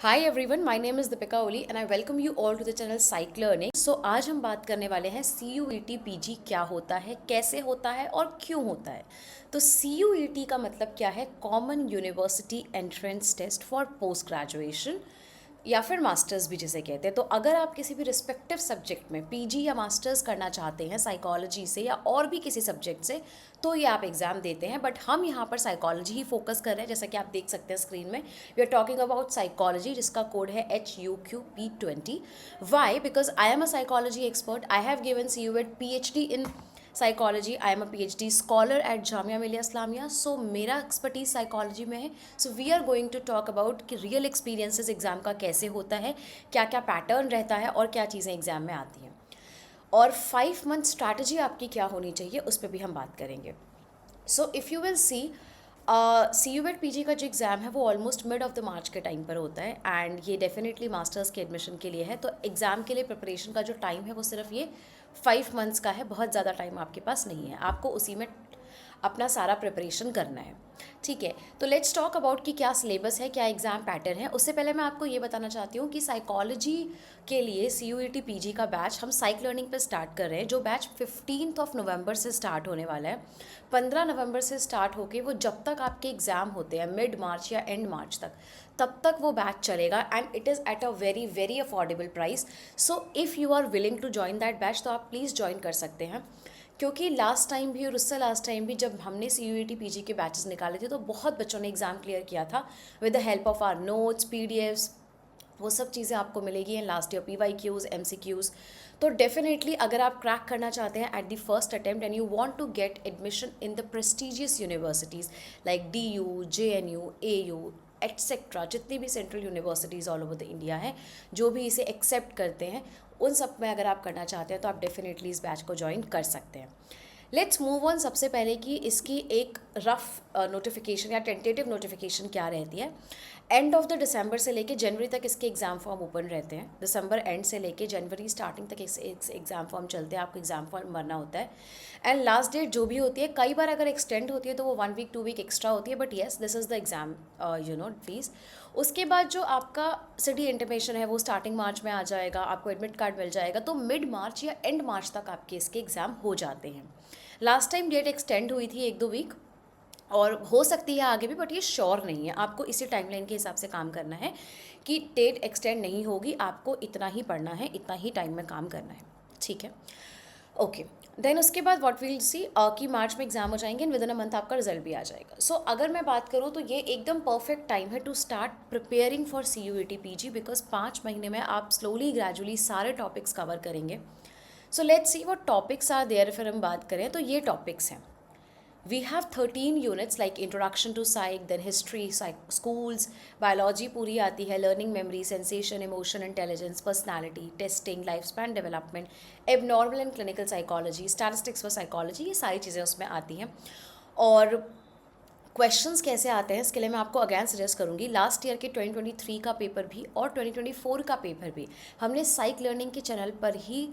Hi everyone, my name is Deepika Oli and I welcome you all to the channel psych learning. सो आज हम बात करने वाले हैं CUET PG क्या होता है, कैसे होता है और क्यों होता है। तो CUET का मतलब क्या है? Common university entrance test for post graduation या फिर मास्टर्स भी जिसे कहते हैं। तो अगर आप किसी भी रिस्पेक्टिव सब्जेक्ट में पीजी या मास्टर्स करना चाहते हैं साइकोलॉजी से या और भी किसी सब्जेक्ट से, तो ये आप एग्ज़ाम देते हैं। बट हम यहाँ पर साइकोलॉजी ही फोकस कर रहे हैं, जैसा कि आप देख सकते हैं स्क्रीन में। We are talking about psychology, जिसका कोड है HUQP20। Why? Because I am a psychology expert. I have given CUET PhD in psychology. I am a PhD scholar at Jamia Millia Islamia. So मेरा एक्सपर्टीज साइकोलॉजी में है। So we are going to talk about कि real experiences exam का कैसे होता है, क्या क्या पैटर्न रहता है और क्या चीज़ें एग्ज़ाम में आती हैं, और 5 मंथ स्ट्रैटेजी आपकी क्या होनी चाहिए, उस पर भी हम बात करेंगे। सो if you will see, CUET PG का जो एग्ज़ाम है वो ऑलमोस्ट मिड ऑफ द मार्च के टाइम पर होता है, एंड ये डेफिनेटली मास्टर्स के एडमिशन के लिए है। तो एग्ज़ाम के लिए प्रिपरेशन का जो टाइम है वो सिर्फ ये 5 मंथ्स का है। बहुत ज़्यादा टाइम आपके पास नहीं है, आपको उसी में अपना सारा प्रिपरेशन करना है। ठीक है, तो लेट्स टॉक अबाउट कि क्या सिलेबस है, क्या एग्ज़ाम पैटर्न है। उससे पहले मैं आपको ये बताना चाहती हूँ कि साइकोलॉजी के लिए CUET PG का बैच हम साइक लर्निंग पे स्टार्ट कर रहे हैं, जो बैच 15 नवंबर से स्टार्ट होने वाला है। 15 नवंबर से स्टार्ट होके वो जब तक आपके एग्ज़ाम होते हैं मिड मार्च या एंड मार्च तक, तब तक वो बैच चलेगा, and it is at a very very affordable price. So if you are willing to join that batch, तो आप प्लीज़ ज्वाइन कर सकते हैं। क्योंकि लास्ट टाइम भी और उससे लास्ट टाइम भी जब हमने CUET PG के बैचेस निकाले थे, तो बहुत बच्चों ने एग्ज़ाम क्लियर किया था with the help of our notes, PDFs। वो सब चीज़ें आपको मिलेगी in last year, PYQs, MCQs। तो डेफिनेटली अगर आप क्रैक करना चाहते हैं at the first attempt and you want to get admission in the prestigious universities like DU, JNU, AU etcetera, जितनी भी central universities all over the India हैं, जो भी इसे एक्सेप्ट करते हैं, उन सब में अगर आप करना चाहते हैं तो आप डेफिनेटली इस बैच को ज्वाइन कर सकते हैं। Let's move on. सबसे पहले कि इसकी एक रफ नोटिफिकेशन या टेंटेटिव नोटिफिकेशन क्या रहती है। एंड ऑफ द दिसंबर से लेके जनवरी तक इसके एग्ज़ाम फॉर्म ओपन रहते हैं। दिसंबर एंड से लेके जनवरी स्टार्टिंग तक इस एग्ज़ाम फॉर्म चलते हैं, आपको एग्ज़ाम फॉर्म भरना होता है। एंड लास्ट डेट जो भी होती है, कई बार अगर एक्सटेंड होती है तो वो 1 वीक 2 वीक एक्स्ट्रा होती है, but yes this is the exam fees. उसके बाद जो आपका सिटी इंटीमेशन है वो स्टार्टिंग मार्च में आ जाएगा, आपको एडमिट कार्ड मिल जाएगा, तो मिड मार्च या एंड मार्च तक आपके इसके एग्ज़ाम हो जाते हैं। लास्ट टाइम डेट एक्सटेंड हुई थी 1-2 वीक, और हो सकती है आगे भी, बट ये श्योर नहीं है। आपको इसी टाइमलाइन के हिसाब से काम करना है कि डेट एक्सटेंड नहीं होगी, आपको इतना ही पढ़ना है, इतना ही टाइम में काम करना है। ठीक है, ओके। देन उसके बाद व्हाट विल सी कि मार्च में एग्जाम हो जाएंगे and with in a month आपका रिजल्ट भी आ जाएगा। सो अगर मैं बात करूँ तो ये एकदम परफेक्ट टाइम है to start preparing for CUET PG, because 5 महीने में आप स्लोली ग्रेजुअली सारे टॉपिक्स कवर करेंगे। So let's see what topics are there. फिर हम बात करें तो ये टॉपिक्स हैं। We have 13 units like introduction to psych, then history, schools, biology पूरी आती है, learning, memory, sensation, emotion, intelligence, personality, testing, lifespan development, abnormal and clinical psychology, statistics for psychology, ये सारी चीज़ें उसमें आती हैं। और क्वेश्चंस कैसे आते हैं इसके लिए मैं आपको अगेन सजेस्ट करूँगी, लास्ट ईयर के 2023 का पेपर भी और 2024 का पेपर भी हमने साइक लर्निंग के चैनल पर ही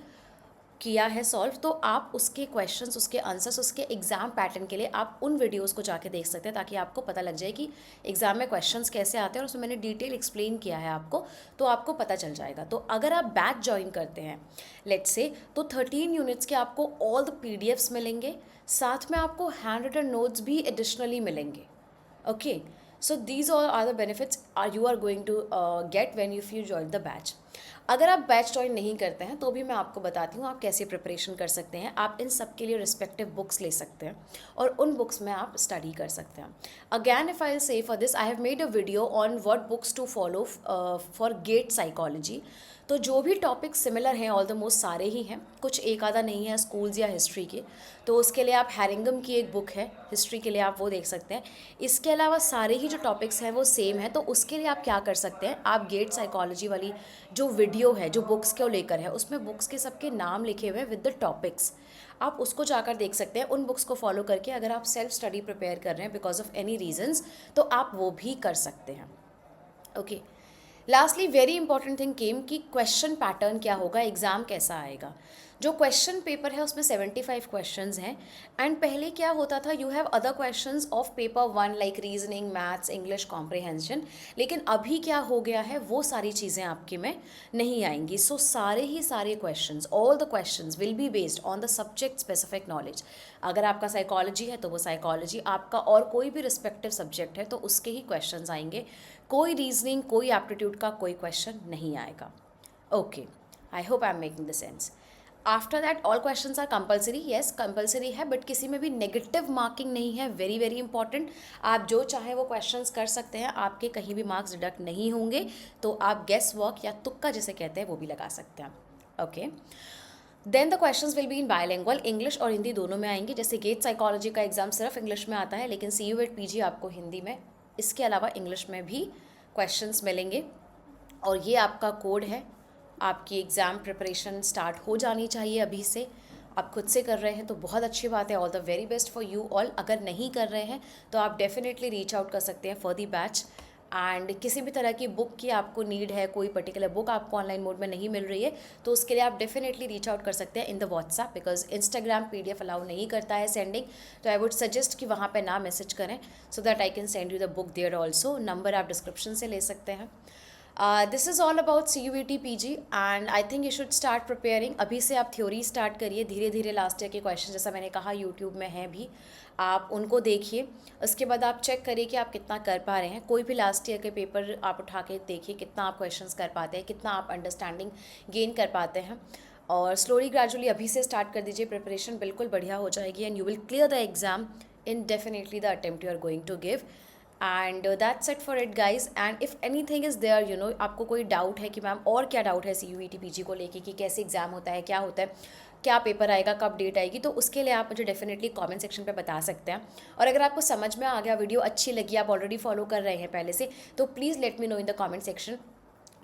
किया है सॉल्व। तो आप उसके क्वेश्चंस, उसके आंसर्स, उसके एग्ज़ाम पैटर्न के लिए आप उन वीडियोस को जाके देख सकते हैं, ताकि आपको पता लग जाए कि एग्ज़ाम में क्वेश्चंस कैसे आते हैं, और उसमें मैंने डिटेल एक्सप्लेन किया है आपको, तो आपको पता चल जाएगा। तो अगर आप बैच ज्वाइन करते हैं लेट्स से, तो 13 यूनिट्स के आपको ऑल द PDFs मिलेंगे, साथ में आपको हैंड रिटन नोट्स भी एडिशनली मिलेंगे। Okay, so these all are the benefits you are going to get when you join the batch. अगर आप बैच ज्वाइन नहीं करते हैं तो भी मैं आपको बताती हूँ आप कैसे प्रिपरेशन कर सकते हैं। आप इन सब के लिए रिस्पेक्टिव बुक्स ले सकते हैं और उन बुक्स में आप स्टडी कर सकते हैं। Again if I say for this, I have made a video on what books to follow for GATE psychology. तो जो भी टॉपिक सिमिलर हैं ऑलमोस्ट सारे ही हैं, कुछ एक आधा नहीं है स्कूल्स या हिस्ट्री के, तो उसके लिए आप हैरिंगम की एक बुक है हिस्ट्री के लिए, आप वो देख सकते हैं। इसके अलावा सारे ही जो टॉपिक्स हैं वो सेम है, तो उसके लिए आप क्या कर सकते हैं, आप गेट साइकोलॉजी वाली जो वीडियो है जो बुक्स को लेकर है, उसमें बुक्स के सबके नाम लिखे हुए हैं विद द टॉपिक्स, आप उसको जाकर देख सकते हैं। उन बुक्स को फॉलो करके अगर आप सेल्फ स्टडी प्रिपेयर कर रहे हैं बिकॉज ऑफ एनी रीजंस, तो आप वो भी कर सकते हैं। Okay, lastly very important thing came कि क्वेश्चन पैटर्न क्या होगा, एग्ज़ाम कैसा आएगा। जो क्वेश्चन पेपर है उसमें 75 क्वेश्चंस हैं एंड पहले क्या होता था, you have other questions of paper 1 like reasoning, maths, English comprehension, लेकिन अभी क्या हो गया है वो सारी चीज़ें आपके में नहीं आएंगी। सो सारे ही सारे questions, all the questions will be based on the subject specific knowledge. अगर आपका साइकोलॉजी है तो वो साइकोलॉजी, आपका और कोई भी रिस्पेक्टिव सब्जेक्ट है तो उसके ही क्वेश्चंस आएंगे। कोई रीजनिंग, कोई एप्टीट्यूड का कोई क्वेश्चन नहीं आएगा। Okay, I hope I am making the sense. After that all questions are compulsory, yes compulsory है, बट किसी में भी नेगेटिव मार्किंग नहीं है। वेरी वेरी इंपॉर्टेंट, आप जो चाहे वो क्वेश्चंस कर सकते हैं, आपके कहीं भी मार्क्स डिडक्ट नहीं होंगे। तो आप गेस वर्क या तुक्का जिसे कहते हैं वो भी लगा सकते हैं। Okay, then the questions will be in bilingual, English और हिंदी दोनों में आएंगे। जैसे गेट साइकोलॉजी का एग्जाम सिर्फ इंग्लिश में आता है, लेकिन CUET PG आपको हिंदी में, इसके अलावा इंग्लिश में भी क्वेश्चंस मिलेंगे। और ये आपका कोड है, आपकी एग्ज़ाम प्रिपरेशन स्टार्ट हो जानी चाहिए अभी से। आप खुद से कर रहे हैं तो बहुत अच्छी बात है, all the very best for you all. अगर नहीं कर रहे हैं तो आप डेफिनेटली रीच आउट कर सकते हैं फॉर दी बैच। एंड किसी भी तरह की बुक की आपको नीड है, कोई पर्टिकुलर बुक आपको ऑनलाइन मोड में नहीं मिल रही है, तो उसके लिए आप डेफिनेटली रीच आउट कर सकते हैं in the WhatsApp, because Instagram PDF allow नहीं करता है सेंडिंग। तो आई वुड सजेस्ट कि वहाँ पे ना मैसेज करें, so that I can send you the book there also. Number आप डिस्क्रिप्शन से ले सकते हैं। This is all about CUET PG and I think you should start preparing. अभी से आप थ्योरी स्टार्ट करिए, धीरे धीरे लास्ट ईयर के क्वेश्चन, जैसा मैंने कहा यूट्यूब में हैं भी, आप उनको देखिए। उसके बाद आप चेक करिए कि आप कितना कर पा रहे हैं। कोई भी लास्ट ईयर के पेपर आप उठा के देखिए, कितना आप क्वेश्चंस कर पाते हैं, कितना आप अंडरस्टैंडिंग गेन कर पाते हैं। और स्लोली ग्रेजुअली अभी से स्टार्ट कर दीजिए, प्रिपरेशन बिल्कुल बढ़िया हो जाएगी and you will clear the exam in definitely the attempt you are going to give. And that's it for it guys. And if anything is there, you know, आपको कोई doubt है कि ma'am और क्या doubt है CUET PG को लेके, कि कैसे एग्जाम होता है, क्या होता है, क्या पेपर आएगा, कब डेट आएगी, तो उसके लिए आप मुझे डेफिनेटली कमेंट सेक्शन पे बता सकते हैं। और अगर आपको समझ में आ गया, वीडियो अच्छी लगी, आप ऑलरेडी फॉलो कर रहे हैं पहले से, तो please let me know in the comment section,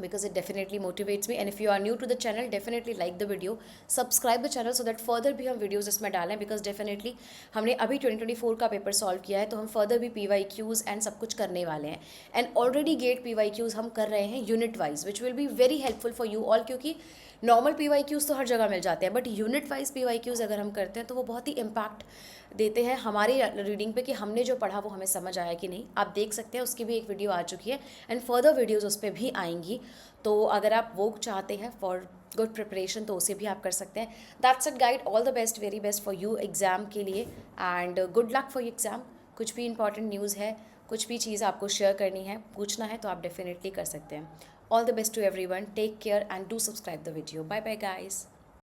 because it definitely motivates me. And if you are new to the channel, definitely like the video, subscribe the channel so that further भी हम videos इसमें डालें, because definitely हमने अभी 2024 का paper solve किया है, तो हम further भी PYQs एंड सब कुछ करने वाले हैं। एंड ऑलरेडी गेट PYQs हम कर रहे हैं unit wise, which will be very helpful for you all, क्योंकि नॉर्मल PYQs तो हर जगह मिल जाते हैं, बट यूनिट वाइज PYQs अगर हम करते हैं तो वो बहुत ही इम्पैक्ट देते हैं हमारी रीडिंग पे, कि हमने जो पढ़ा वो हमें समझ आया कि नहीं। आप देख सकते हैं, उसकी भी एक वीडियो आ चुकी है एंड फर्दर वीडियोज़ उस पर भी आएंगी। तो अगर आप वो चाहते हैं फॉर गुड प्रिपरेशन तो उसे भी आप कर सकते हैं। That's it guide, all the best, very best for you exam के लिए and good luck for exam. कुछ भी इंपॉर्टेंट न्यूज़ है, कुछ भी चीज़ आपको शेयर करनी है, पूछना है, तो आप डेफिनेटली कर सकते हैं। All the best to everyone, take care and do subscribe the video. Bye bye guys.